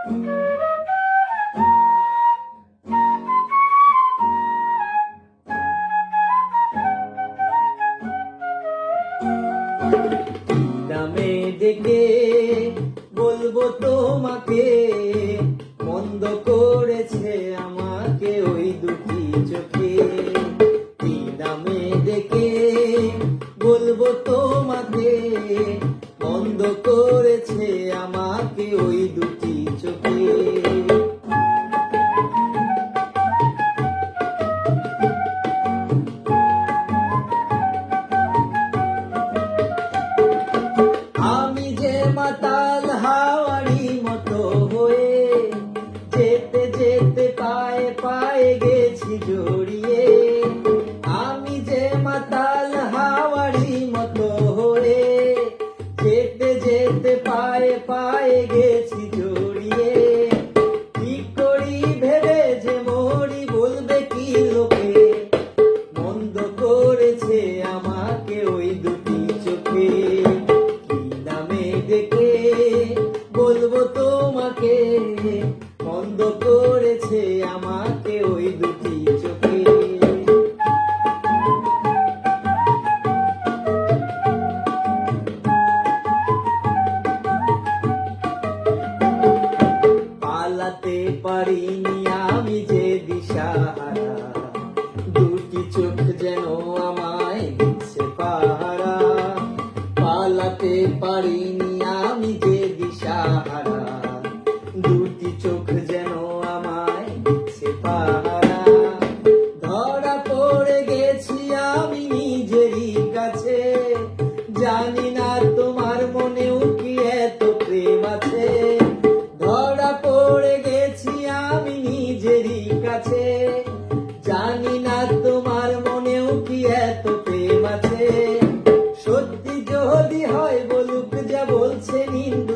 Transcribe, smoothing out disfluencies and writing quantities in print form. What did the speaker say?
নামে ডেকে বলবো তোমাকে, মন্দ করেছে আমাকে ওই দুটি চোখে। কি নামে ডেকে বলবো তোমাকে, মন্দ করেছে আমাকে ওই দুটি চোখে। আমি যে মাতাল হাওয়ারি মতো হয়ে, যেতে যেতে পায়ে পায়ে গেছি জড়িয়ে। আমি যে মাতাল হাওয়ারি মতো হয়ে, যেতে যেতে পায়ে পায়ে গেছি জড়িয়ে। কি করি ভেবে যে মরি, বলবে কি লোকে, মন্দ করেছে আমাকে ওই দুটি চোখে। ডেকে বলবো তোমাকে, মন্দ করেছে আমাকে ওই দুটি চোখে। পালাতে পারিনি আমি যে দিশাহারা, দুটি চোখ যেন আমায় দিচ্ছে পাহারা। পালাতে পারিনি আমি যে দিশাহারা, দুটি চোখ যেন আমায় দিচ্ছে পাহারা। ধরা পড়ে গেছি আমি নিজেরই কাছে, জানি না তোমার মনেও কি এত প্রেম আছে। ধরা পড়ে গেছি আমি নিজেরই কাছে, জানি না তোমার মনেও কি এত প্রেম আছে। সত্যি যদি হয় বলুক যা বলছে নিন্দু